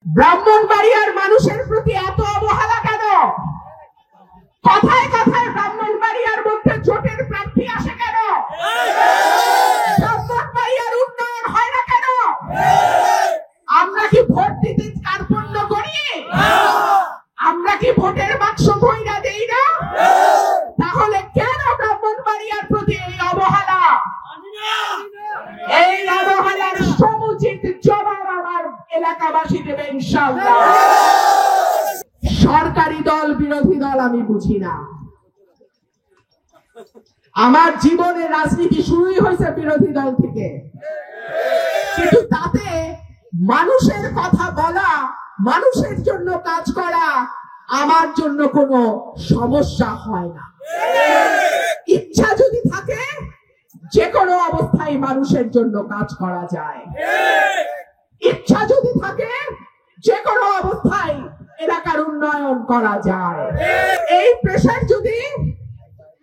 ব্রাহ্মণবাড়িয়ার মানুষের প্রতি এত অবহেলা কেন? কথায় কথায় ব্রাহ্মণবাড়িয়ার মধ্যে জোটের প্রার্থী আসে কেন? ব্রাহ্মণবাড়িয়ার উন্নয়ন হয় না কেন? আমরা কি ভোট দিতে কার্পণ্য করি? আমরা কি ভোটের বাক্স ভইরা দেই না? তাহলে কেন ব্রাহ্মণবাড়িয়ার প্রতি এই অবহেলা? এই অবহেলার সমুচিত জবাব আমার এলাকাবাসী দেবে ইনশাআল্লাহ। সরকারি দল বিরোধী দল আমি বুঝি না। আমার জীবনে রাজনীতি শুরুই হয়েছে বিরোধী দল থেকে, কিন্তু তাতে মানুষের কথা বলা, মানুষের জন্য কাজ করা আমার জন্য কোনো সমস্যা হয় না। ইচ্ছা যদি থাকে যে কোনো অবস্থায় মানুষের জন্য কাজ করা যায়। ইচ্ছা যদি থাকে যে কোনো অবস্থায় এলাকার উন্নয়ন করা যায়। এই প্রেসার যদি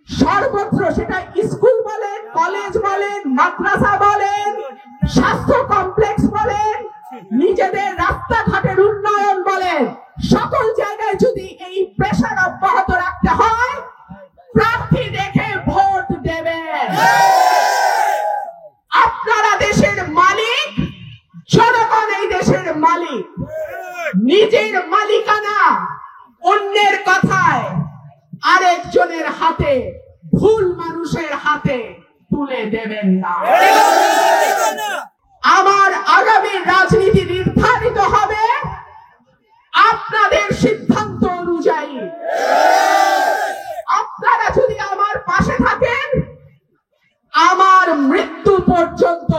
সর্বত্র, সেটা স্কুল বলেন, কলেজ বলেন, মাদ্রাসা বলেন, স্বাস্থ্য কমপ্লেক্স বলেন, নিজেদের রাস্তাঘাটের উন্নয়ন বলেন, সকল জায়গায় যদি এই প্রেসার অব্যাহত রাখতে হয়, প্রার্থী দেখে ভোট দেবেন। আপনারা দেশের মালিক, জনগণ এই দেশের মালিক। নিজের মালিকানা অন্যের কথায় আরেকজনের হাতে, ভুল মানুষের হাতে তুলে দেবেন না। আমার আগামী রাজনীতি নির্ধারিত হবে আপনাদের সিদ্ধান্ত অনুযায়ী। আপনারা যদি আমার পাশে থাকেন, আমার মৃত্যু পর্যন্ত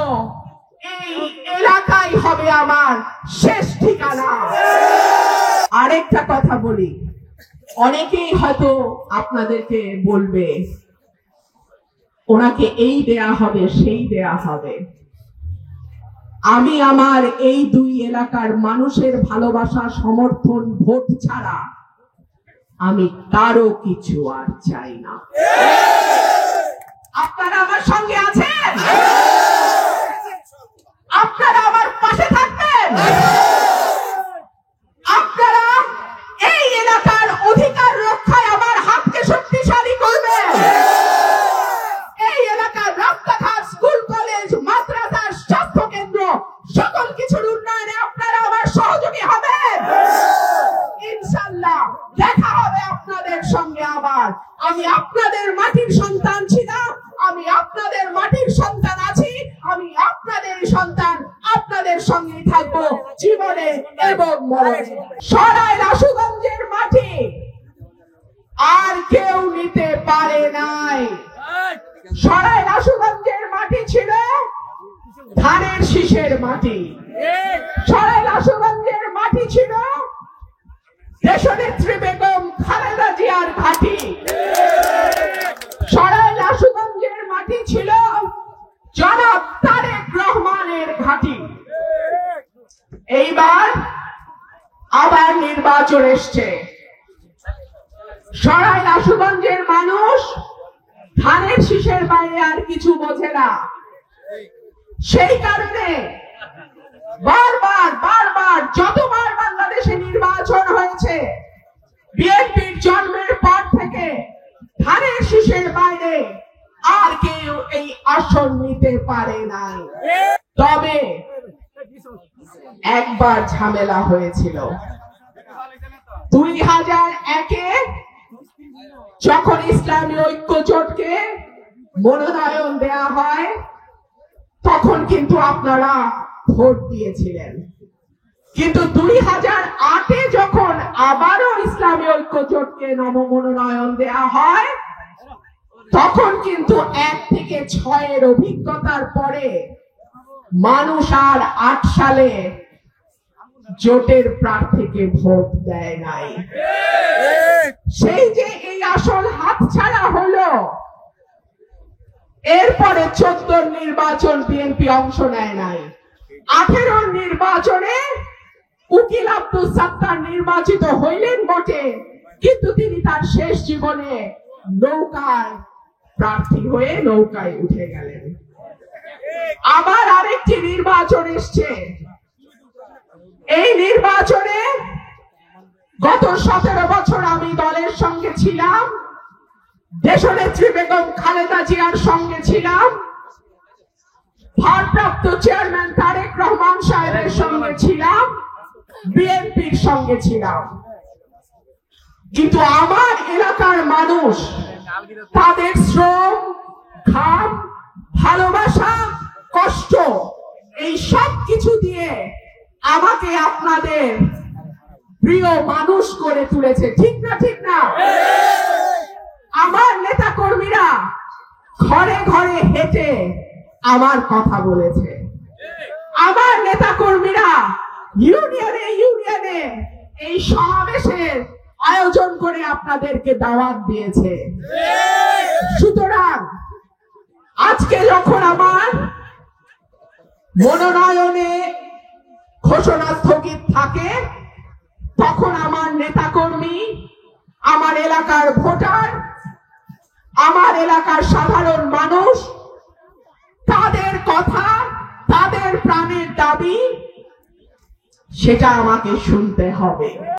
এই এলাকাই হবে আমার শেষ ঠিকানা। আরেকটা কথা বলি, অনেকেই হয়তো আপনাদেরকে বলবে ওনাকে এই দেয়া হবে, সেই দেয়া হবে। আমি আমার এই দুই এলাকার মানুষের ভালোবাসা, সমর্থন, ভোট ছাড়া আমি কারো কিছু আর চাই না। আপনারা আমার সঙ্গে আছেন? আপনারা আমার পাশে থাকবেন? আপনারা এই এলাকার অধিকার রক্ষায় আমার হাতকে শক্তিশালী করবেন? এই এলাকার রাস্তাঘাট, স্কুল, কলেজ, মাদ্রাসা, স্বাস্থ্য কেন্দ্র, সকল কিছুর উন্নয়নে আপনারা আমার সহযোগী হবেন? ইনশাআল্লাহ দেখা হবে আপনাদের সঙ্গে আবার। আমি আপনাদের মাটির সন্তান ছিলাম, আমি আপনাদের মাটির সন্তান আছি, আমি আপনাদের সন্তান, আপনাদের সঙ্গেই থাকবো জীবনে এবং মরণে। সরাই রাসুগঞ্জের মাটি আর কেউ নিতে পারে নাই। সরাই রাসুগঞ্জের মাটি ছিল ধানের শীষের মাটি। সরাই রাসুগঞ্জের মাটি ছিল দেশনেত্রী বেগম খালেদা জিয়ার ঘাঁটি। সরাই রাসুগঞ্জের মাটি ছিল জনাব তারেক রহমানের ঘাঁটি। এইবার আবার নির্বাচন এসছে। সরাই রাসুগঞ্জের মানুষ ধানের শীষের বাইরে আর কিছু বোঝে না। সেই কারণে বারবার বারবার যতবার বাংলাদেশে নির্বাচন হয়েছে, বিএনপির জন্মের পর থেকে ধানের শীষের বাইরে আর কেউ এই আসন নিতে পারে নাই। তবে একবার ঝামেলা হয়েছিল 2001-এ, যখন ইসলামী ঐক্য জোটকে মনোনয়ন দেয়া হয়, তখন কিন্তু আপনারা ভোট দিয়েছিলেন। কিন্তু 2008-এ যখন আবারও ইসলামী ঐক্য জোটকে নবমনোনয়ন দেয়া হয়, তখন কিন্তু 1 থেকে 6-এর অভিজ্ঞতার পরে মানুষ আর 8 সালে জোটের প্রার্থীকে ভোট দেয় নাই। সেই যে এই আসল হাতছাড়া হলো, এরপরে 14 নির্বাচন বিএনপি অংশ নেয় নাই। 18 নির্বাচনে উকিল আব্দুল সাত্তার নির্বাচিত হইলেন বটে, কিন্তু তিনি তার শেষ জীবনে নৌকায় প্রার্থী হয়ে নৌকায় উঠে গেলেন। আবার আরেকটি নির্বাচন এসছে, এই নির্বাচনে গত 17 বছর আমি দলের সঙ্গে ছিলাম, দেশনেত্রী বেগম খালেদা জিয়ার সঙ্গে ছিলাম, ভারপ্রাপ্ত চেয়ারম্যান তারেক রহমান সাহেবের সঙ্গে ছিলাম, বিএনপির সঙ্গে ছিলাম। কিন্তু আমার এলাকার মানুষ তাদের শ্রম, ঘাম, ভালোবাসা, কষ্ট এই সব কিছু দিয়ে আমাকে আপনাদের প্রিয় মানুষ করে তুলেছে। ঠিক না? ঠিক না? আমার নেতা কর্মীরা ঘরে ঘরে হেঁটে আমার কথা বলেছে। আমার নেতা কর্মীরা ইউনিয়নে ইউনিয়নে এই সমাবেশের আয়োজন করে আপনাদেরকে দাওয়াত দিয়েছে। সুতরাং আজকে যখন আমার মনোনয়নে ঘোষণা স্থগিত থাকে, তখন আমার নেতাকর্মী, আমার এলাকার ভোটার, আমার এলাকার সাধারণ মানুষ, তাদের কথা, তাদের প্রাণের দাবি, সেটা আমাকে শুনতে হবে।